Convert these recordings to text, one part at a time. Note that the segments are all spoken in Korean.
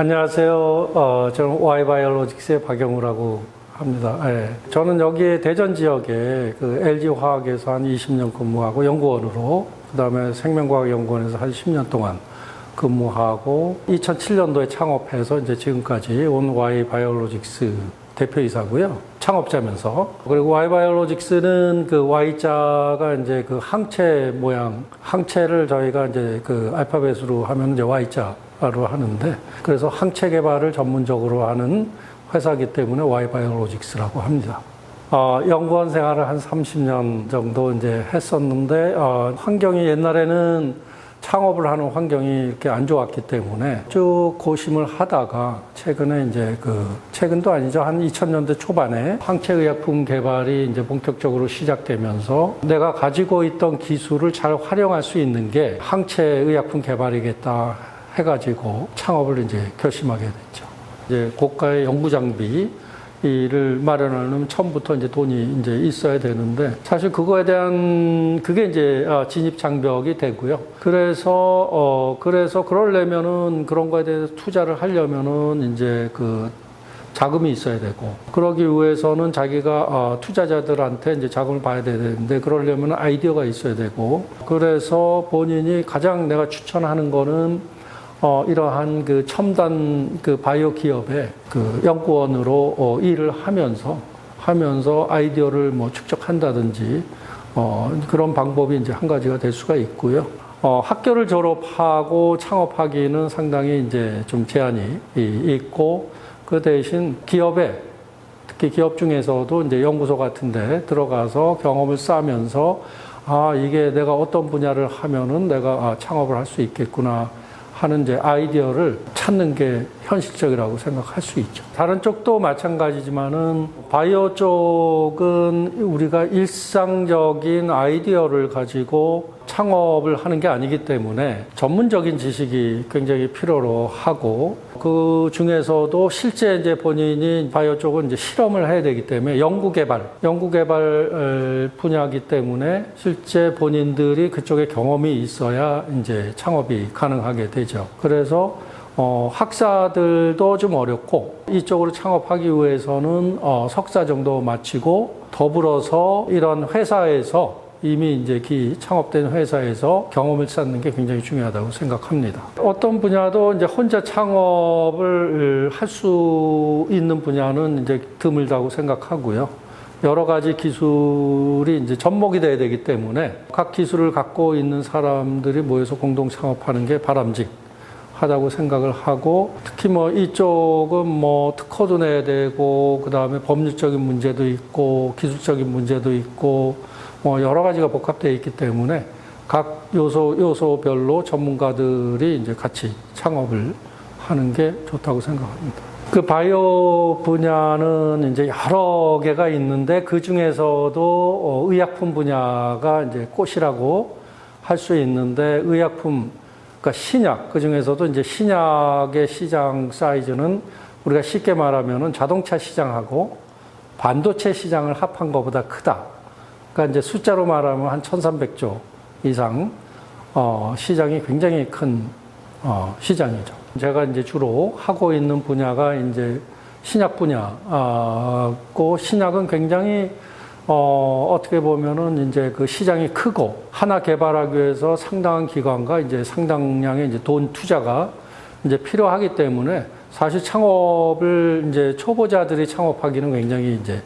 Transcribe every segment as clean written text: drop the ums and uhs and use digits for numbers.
안녕하세요. 저는 Y바이올로직스의 박영우라고 합니다. 예. 저는 여기에 대전 지역에 그 LG화학에서 한 20년 근무하고 연구원으로, 그 다음에 생명과학연구원에서 한 10년 동안 근무하고 2007년도에 창업해서 이제 지금까지 온 Y바이올로직스 대표이사고요. 창업자면서. 그리고 Y바이올로직스는 그 Y자가 이제 그 항체 모양, 항체를 저희가 이제 그 알파벳으로 하면 이제 Y자로 하는데, 그래서 항체 개발을 전문적으로 하는 회사이기 때문에 Y바이올로직스라고 합니다. 연구원 생활을 한 30년 정도 이제 했었는데, 환경이 옛날에는 창업을 하는 환경이 이렇게 안 좋았기 때문에 쭉 고심을 하다가 최근에 이제 최근도 아니죠. 한 2000년대 초반에 항체의약품 개발이 이제 본격적으로 시작되면서 내가 가지고 있던 기술을 잘 활용할 수 있는 게 항체의약품 개발이겠다 해가지고 창업을 이제 결심하게 됐죠. 이제 고가의 연구 장비를 마련하려면 처음부터 이제 돈이 이제 있어야 되는데, 사실 그거에 대한 그게 이제 진입 장벽이 되고요. 그래서 그러려면은 그런 거에 대해서 투자를 하려면은 이제 그 자금이 있어야 되고, 그러기 위해서는 자기가 투자자들한테 이제 자금을 봐야 되는데, 그러려면 아이디어가 있어야 되고, 그래서 본인이 가장 내가 추천하는 거는 이러한 그 첨단 그 바이오 기업의 그 연구원으로 일을 하면서 아이디어를 뭐 축적한다든지 그런 방법이 이제 한 가지가 될 수가 있고요. 학교를 졸업하고 창업하기는 상당히 이제 좀 제한이 있고, 그 대신 기업에, 특히 기업 중에서도 이제 연구소 같은 데 들어가서 경험을 쌓으면서 이게 내가 어떤 분야를 하면은 내가 창업을 할 수 있겠구나 하는 이제 아이디어를 찾는 게 현실적이라고 생각할 수 있죠. 다른 쪽도 마찬가지지만은 바이오 쪽은 우리가 일상적인 아이디어를 가지고 창업을 하는 게 아니기 때문에 전문적인 지식이 굉장히 필요로 하고, 그 중에서도 실제 이제 본인이 바이오 쪽은 이제 실험을 해야 되기 때문에 연구 개발 분야이기 때문에 실제 본인들이 그쪽에 경험이 있어야 이제 창업이 가능하게 되죠. 그래서 학사들도 좀 어렵고, 이쪽으로 창업하기 위해서는 석사 정도 마치고, 더불어서 이런 회사에서 이미 이제 창업된 회사에서 경험을 쌓는 게 굉장히 중요하다고 생각합니다. 어떤 분야도 이제 혼자 창업을 할 수 있는 분야는 이제 드물다고 생각하고요. 여러 가지 기술이 이제 접목이 돼야 되기 때문에 각 기술을 갖고 있는 사람들이 모여서 공동 창업하는 게 바람직하다고 생각을 하고, 특히 뭐 이쪽은 뭐 특허도 내야 되고, 그 다음에 법률적인 문제도 있고, 기술적인 문제도 있고, 여러 가지가 복합되어 있기 때문에 각 요소별로 전문가들이 이제 같이 창업을 하는 게 좋다고 생각합니다. 그 바이오 분야는 이제 여러 개가 있는데, 그 중에서도 의약품 분야가 이제 꽃이라고 할 수 있는데, 의약품, 그러니까 신약, 그 중에서도 이제 신약의 시장 사이즈는 우리가 쉽게 말하면은 자동차 시장하고 반도체 시장을 합한 것보다 크다. 그러니까 이제 숫자로 말하면 한 1300조 이상 시장이 굉장히 큰 시장이죠. 제가 이제 주로 하고 있는 분야가 이제 신약 분야고, 신약은 굉장히 어떻게 보면은 이제 그 시장이 크고, 하나 개발하기 위해서 상당한 기관과 이제 상당량의 이제 돈 투자가 이제 필요하기 때문에, 사실 창업을 이제 초보자들이 창업하기는 굉장히 이제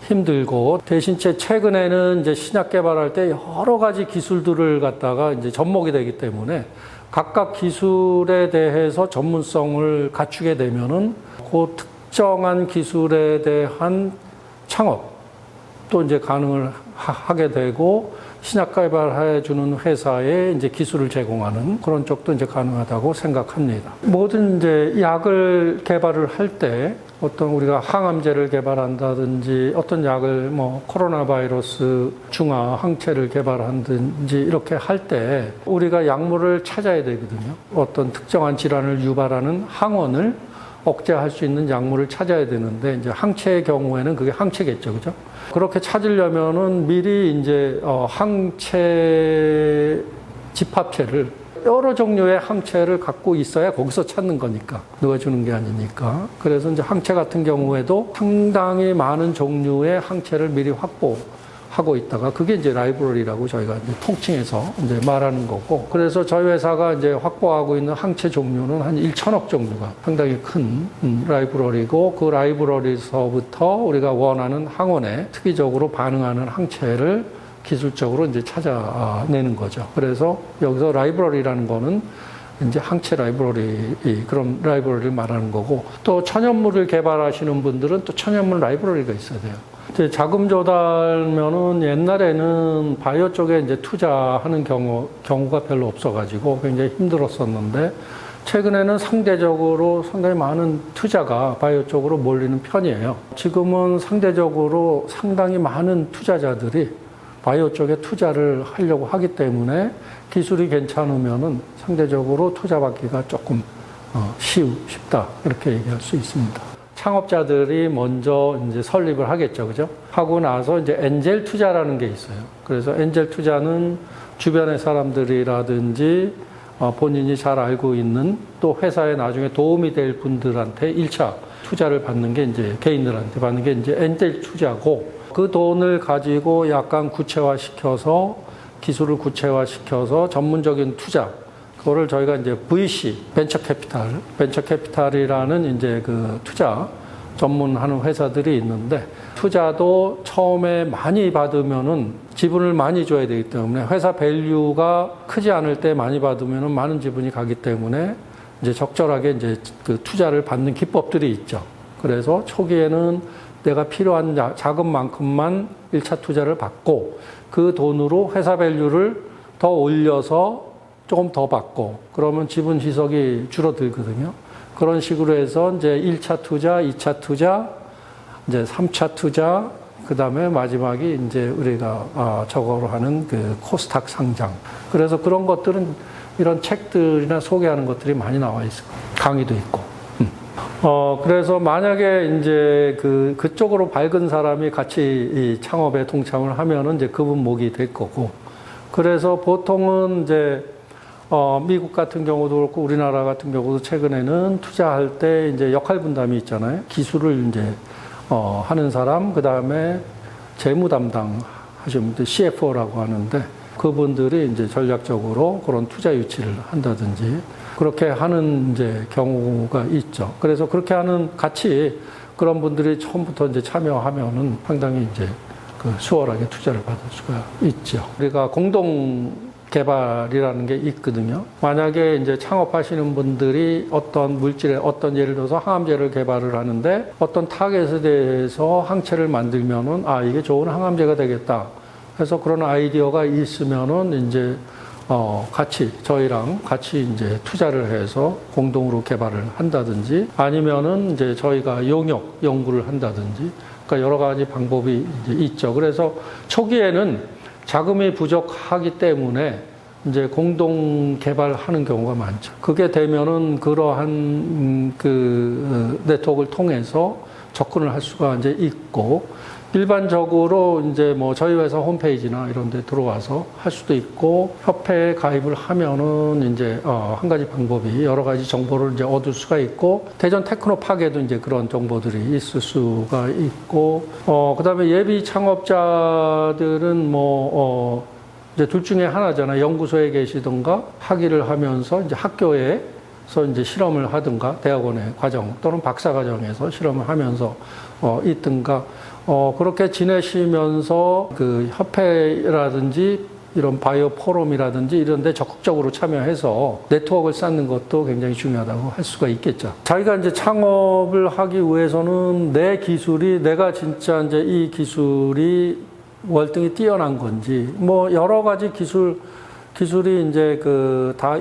힘들고, 대신 최근에는 이제 신약 개발할 때 여러 가지 기술들을 갖다가 이제 접목이 되기 때문에 각각 기술에 대해서 전문성을 갖추게 되면은 그 특정한 기술에 대한 창업도 이제 가능을 하게 되고, 신약 개발해 주는 회사에 이제 기술을 제공하는 그런 쪽도 이제 가능하다고 생각합니다. 모든 이제 약을 개발을 할 때, 어떤 우리가 항암제를 개발한다든지, 어떤 약을 뭐 코로나 바이러스 중화 항체를 개발한다든지 이렇게 할 때 우리가 약물을 찾아야 되거든요. 어떤 특정한 질환을 유발하는 항원을 억제할 수 있는 약물을 찾아야 되는데, 이제 항체의 경우에는 그게 항체겠죠, 그죠? 그렇게 찾으려면은 미리 이제 항체 집합체를 여러 종류의 항체를 갖고 있어야 거기서 찾는 거니까. 누가 주는 게 아니니까. 그래서 이제 항체 같은 경우에도 상당히 많은 종류의 항체를 미리 확보하고 있다가 그게 이제 라이브러리라고 저희가 이제 통칭해서 이제 말하는 거고. 그래서 저희 회사가 이제 확보하고 있는 항체 종류는 한 1천억 종류가 상당히 큰 라이브러리고, 그 라이브러리서부터 우리가 원하는 항원에 특이적으로 반응하는 항체를 기술적으로 이제 찾아내는 거죠. 그래서 여기서 라이브러리라는 거는 이제 항체 라이브러리, 그런 라이브러리를 말하는 거고, 또 천연물을 개발하시는 분들은 또 천연물 라이브러리가 있어야 돼요. 이제 자금 조달면은 옛날에는 바이오 쪽에 이제 투자하는 경우가 별로 없어가지고 굉장히 힘들었었는데, 최근에는 상대적으로 상당히 많은 투자가 바이오 쪽으로 몰리는 편이에요. 지금은 상대적으로 상당히 많은 투자자들이 바이오 쪽에 투자를 하려고 하기 때문에 기술이 괜찮으면은 상대적으로 투자받기가 조금 쉽다, 이렇게 얘기할 수 있습니다. 창업자들이 먼저 이제 설립을 하겠죠, 그죠? 하고 나서 이제 엔젤 투자라는 게 있어요. 그래서 엔젤 투자는 주변의 사람들이라든지 본인이 잘 알고 있는, 또 회사에 나중에 도움이 될 분들한테 1차 투자를 받는 게 이제 개인들한테 받는 게 이제 엔젤 투자고, 그 돈을 가지고 약간 구체화시켜서, 기술을 구체화시켜서 전문적인 투자, 그거를 저희가 이제 VC, 벤처 캐피탈이라는 이제 그 투자 전문하는 회사들이 있는데, 투자도 처음에 많이 받으면은 지분을 많이 줘야 되기 때문에, 회사 밸류가 크지 않을 때 많이 받으면은 많은 지분이 가기 때문에 이제 적절하게 이제 그 투자를 받는 기법들이 있죠. 그래서 초기에는 내가 필요한 자금만큼만 1차 투자를 받고, 그 돈으로 회사 밸류를 더 올려서 조금 더 받고, 그러면 지분 희석이 줄어들거든요. 그런 식으로 해서 이제 1차 투자, 2차 투자, 이제 3차 투자, 그 다음에 마지막이 이제 우리가 저거로 하는 그 코스닥 상장. 그래서 그런 것들은 이런 책들이나 소개하는 것들이 많이 나와 있어요. 강의도 있고. 그래서 만약에 이제 그쪽으로 밝은 사람이 같이 이 창업에 동참을 하면은 이제 그분 목이 될 거고, 그래서 보통은 이제 미국 같은 경우도 그렇고 우리나라 같은 경우도 최근에는 투자할 때 이제 역할 분담이 있잖아요. 기술을 이제 하는 사람, 그 다음에 재무 담당 하시는 분들 CFO라고 하는데, 그분들이 이제 전략적으로 그런 투자 유치를 한다든지 그렇게 하는 이제 경우가 있죠. 그래서 그렇게 하는 같이 그런 분들이 처음부터 이제 참여하면은 상당히 이제 수월하게 투자를 받을 수가 있죠. 우리가 공동 개발이라는 게 있거든요. 만약에 이제 창업하시는 분들이 어떤 물질에 예를 들어서 항암제를 개발을 하는데 어떤 타겟에 대해서 항체를 만들면은 이게 좋은 항암제가 되겠다. 그래서 그런 아이디어가 있으면은 이제 저희랑 같이 이제 투자를 해서 공동으로 개발을 한다든지, 아니면은 이제 저희가 용역 연구를 한다든지, 그러니까 여러 가지 방법이 이제 있죠. 그래서 초기에는 자금이 부족하기 때문에 이제 공동 개발하는 경우가 많죠. 그게 되면은 그러한 네트워크를 통해서 접근을 할 수가 이제 있고, 일반적으로 이제 뭐 저희 회사 홈페이지나 이런 데 들어와서 할 수도 있고, 협회에 가입을 하면은 이제 한 가지 방법이 여러 가지 정보를 이제 얻을 수가 있고, 대전 테크노팍에도 이제 그런 정보들이 있을 수가 있고, 그다음에 예비 창업자들은 이제 둘 중에 하나잖아요. 연구소에 계시든가 학위를 하면서 이제 학교에서 이제 실험을 하든가, 대학원의 과정 또는 박사 과정에서 실험을 하면서 있든가, 그렇게 지내시면서 그 협회라든지 이런 바이오 포럼이라든지 이런 데 적극적으로 참여해서 네트워크를 쌓는 것도 굉장히 중요하다고 할 수가 있겠죠. 자기가 이제 창업을 하기 위해서는 내가 진짜 이제 이 기술이 월등히 뛰어난 건지, 뭐 여러 가지 기술이 이제 다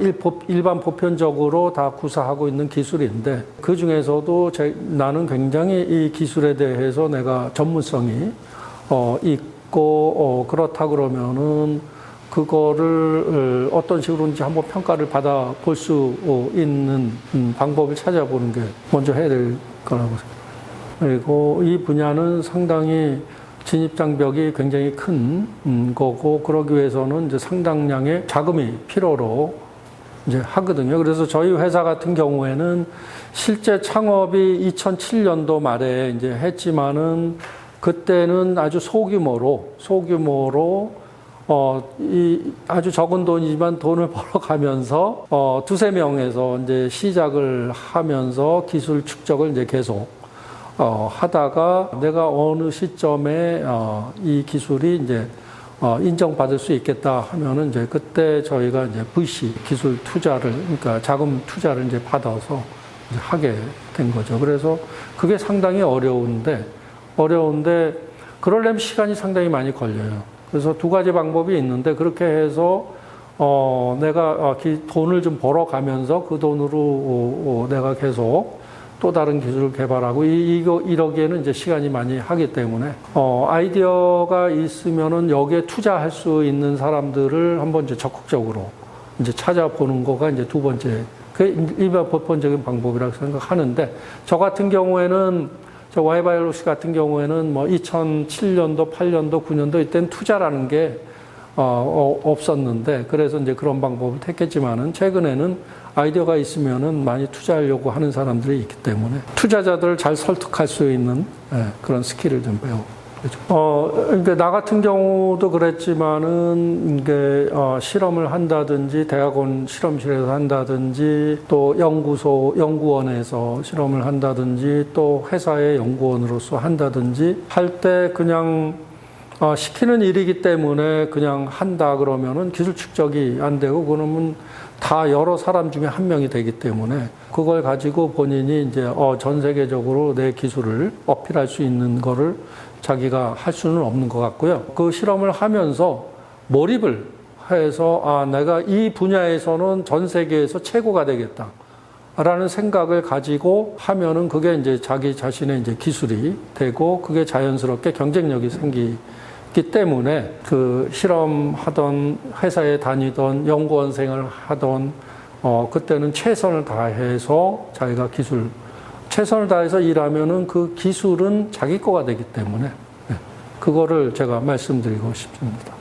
일반 보편적으로 다 구사하고 있는 기술인데, 그 중에서도 나는 굉장히 이 기술에 대해서 내가 전문성이 있고, 그렇다 그러면은 그거를 어떤 식으로인지 한번 평가를 받아 볼 수 있는 방법을 찾아보는 게 먼저 해야 될 거라고 생각합니다. 그리고 이 분야는 상당히 진입장벽이 굉장히 큰 거고, 그러기 위해서는 이제 상당량의 자금이 필요로 이제 하거든요. 그래서 저희 회사 같은 경우에는 실제 창업이 2007년도 말에 이제 했지만은 그때는 아주 소규모로 아주 적은 돈이지만 돈을 벌어가면서 두세 명에서 이제 시작을 하면서 기술 축적을 이제 계속 하다가 내가 어느 시점에 이 기술이 이제 인정받을 수 있겠다 하면은 이제 그때 저희가 이제 VC 기술 투자를 그러니까 자금 투자를 이제 받아서 이제 하게 된 거죠. 그래서 그게 상당히 어려운데 그러려면 시간이 상당히 많이 걸려요. 그래서 두 가지 방법이 있는데 그렇게 해서 내가 돈을 좀 벌어가면서 그 돈으로 내가 계속 또 다른 기술을 개발하고 이러기에는 이제 시간이 많이 하기 때문에 아이디어가 있으면은 여기에 투자할 수 있는 사람들을 한번 이제 적극적으로 이제 찾아보는 거가 이제 두 번째 그 일반 보편적인 방법이라고 생각하는데 저 같은 경우에는 저 Y바이오로직 같은 경우에는 뭐 2007년도, 8년도, 9년도 이때는 투자라는 게 없었는데 그래서 이제 그런 방법을 택했지만은 최근에는 아이디어가 있으면은 많이 투자하려고 하는 사람들이 있기 때문에 투자자들을 잘 설득할 수 있는 그런 스킬을 좀 배우고 그렇죠. 그러니까 나 같은 경우도 그랬지만은 이게 실험을 한다든지 대학원 실험실에서 한다든지 또 연구원에서 실험을 한다든지 또 회사의 연구원으로서 한다든지 할 때 그냥 시키는 일이기 때문에 그냥 한다 그러면은 기술 축적이 안 되고 그러면 다 여러 사람 중에 한 명이 되기 때문에 그걸 가지고 본인이 이제 전 세계적으로 내 기술을 어필할 수 있는 거를 자기가 할 수는 없는 것 같고요. 그 실험을 하면서 몰입을 해서 내가 이 분야에서는 전 세계에서 최고가 되겠다. 라는 생각을 가지고 하면은 그게 이제 자기 자신의 이제 기술이 되고 그게 자연스럽게 경쟁력이 생기기 때문에 그 실험하던 회사에 다니던 연구원생을 하던 그때는 최선을 다해서 자기가 최선을 다해서 일하면은 그 기술은 자기 거가 되기 때문에 그거를 제가 말씀드리고 싶습니다.